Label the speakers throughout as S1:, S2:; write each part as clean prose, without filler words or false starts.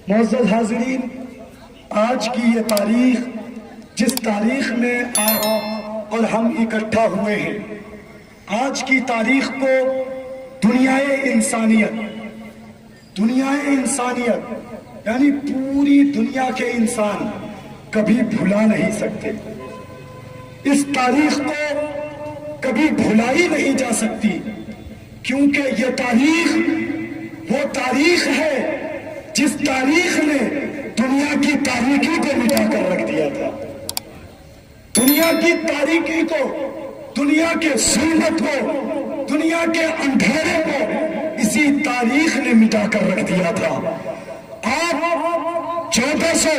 S1: معزز حاضرین، آج کی یہ تاریخ، جس تاریخ میں آپ اور ہم اکٹھا ہوئے ہیں، آج کی تاریخ کو دنیائے انسانیت یعنی پوری دنیا کے انسان کبھی بھلا نہیں سکتے۔ اس تاریخ کو کبھی بھلائی نہیں جا سکتی، کیونکہ یہ تاریخ وہ تاریخ ہے جس تاریخ نے دنیا کی تاریکی کو مٹا کر رکھ دیا تھا۔ دنیا کی تاریکی کو، دنیا کے ظلمت کو، دنیا کے اندھیرے کو اسی تاریخ نے مٹا کر رکھ دیا تھا۔ آپ 1400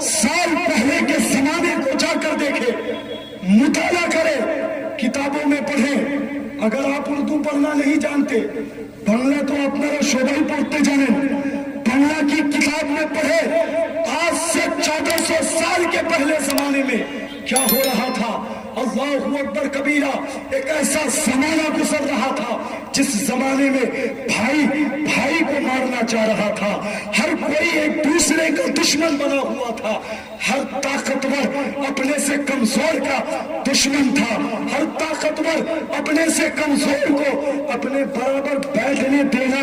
S1: سال پہلے کے زمانے کو جا کر دیکھیں، مطالعہ کریں، کتابوں میں پڑھیں۔ اگر آپ اردو پڑھنا نہیں جانتے، بنگلہ تو اپنا شعبہ ہی پڑھتے جانیں، بنگلہ کی کتاب میں پڑھے آج سے 1400 سال کے پہلے زمانے میں کیا ہو رہا تھا۔ اللہ اکبر کبیرہ، ایک ایسا زمانہ گزر رہا تھا جس زمانے میں بھائی کو مارنا چاہ رہا تھا، ہر کوئی ایک دوسرے کا دشمن بنا ہوا تھا، ہر طاقتور اپنے سے کمزور کا دشمن تھا، ہر طاقتور اپنے سے کمزور کو اپنے برابر بیٹھنے دینا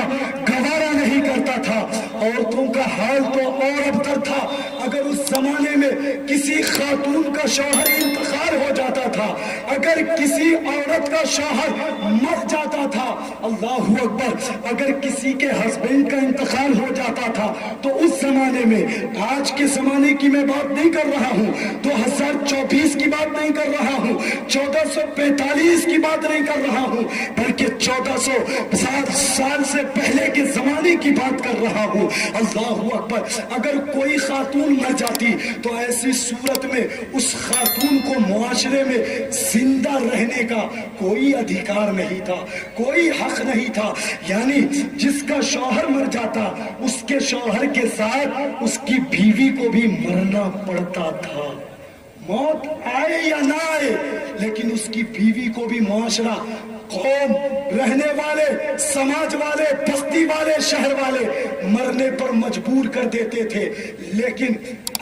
S1: گوارا نہیں کرتا تھا۔ عورتوں کا حال تو اور ابتر تھا، اگر اس زمانے میں کسی خاتون کا شوہر انتقال ہو جاتا تھا، اگر کسی عورت کا شوہر مر جاتا تھا، اللہ اکبر، اگر کسی کے ہسبینڈ کا انتقال ہو جاتا تھا، تو اس زمانے میں، آج کے زمانے کی میں بات نہیں کر رہا ہوں، 2024 کی بات نہیں کر رہا ہوں، 1445 کی بات نہیں کر رہا ہوں، بلکہ 1407 سال سے پہلے کے زمانے کی بات کر رہا ہوں۔ اللہ اکبر، اگر کوئی خاتون مر جاتی تو ایسی صورت میں اس خاتون کو معاشرے میں زندہ رہنے کا کوئی ادھیکار نہیں تھا، کوئی حق نہیں تھا، یعنی جس کا شوہر مر جاتا اس کے شوہر کے ساتھ اس کی بیوی کو بھی مرنا پڑتا تھا، موت آئے یا نہ آئے، لیکن اس کی بیوی کو بھی معاشرہ، قوم، رہنے والے، سماج والے، بستی والے، شہر والے مرنے پر مجبور کر دیتے تھے۔ لیکن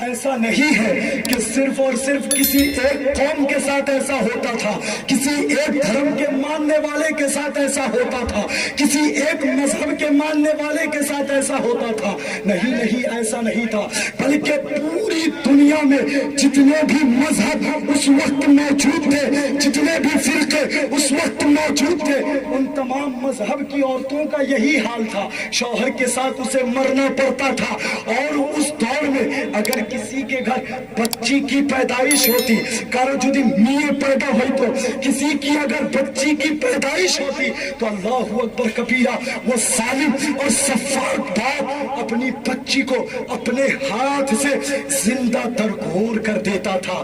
S1: ایسا نہیں ہے کہ صرف اور صرف کسی ایک قوم کے ساتھ ایسا ہوتا تھا، کسی ایک دھرم کے ماننے والے کے ساتھ ایسا ہوتا تھا، کسی ایک مذہب کے ماننے والے کے ساتھ ایسا ہوتا تھا، نہیں، ایسا نہیں تھا، بلکہ پوری دنیا میں جتنے بھی مذہب اس وقت موجود تھے، جتنے بھی فرقے اس وقت موجود تھے، ان تمام مذہب کی عورتوں کا یہی حال تھا، شوہر کے ساتھ اسے مرنا پڑتا تھا۔ اور اس دور میں اگر کسی کے گھر بچی کی پیدائش ہوتی، کارجدی میے پیدا ہوئی، تو کسی کی اگر بچی کی پیدائش ہوتی تو اللہ اکبر کبیرہ، وہ ظالم اور سفاک باپ اپنی بچی کو اپنے ہاتھ سے زندہ درگور کر دیتا تھا۔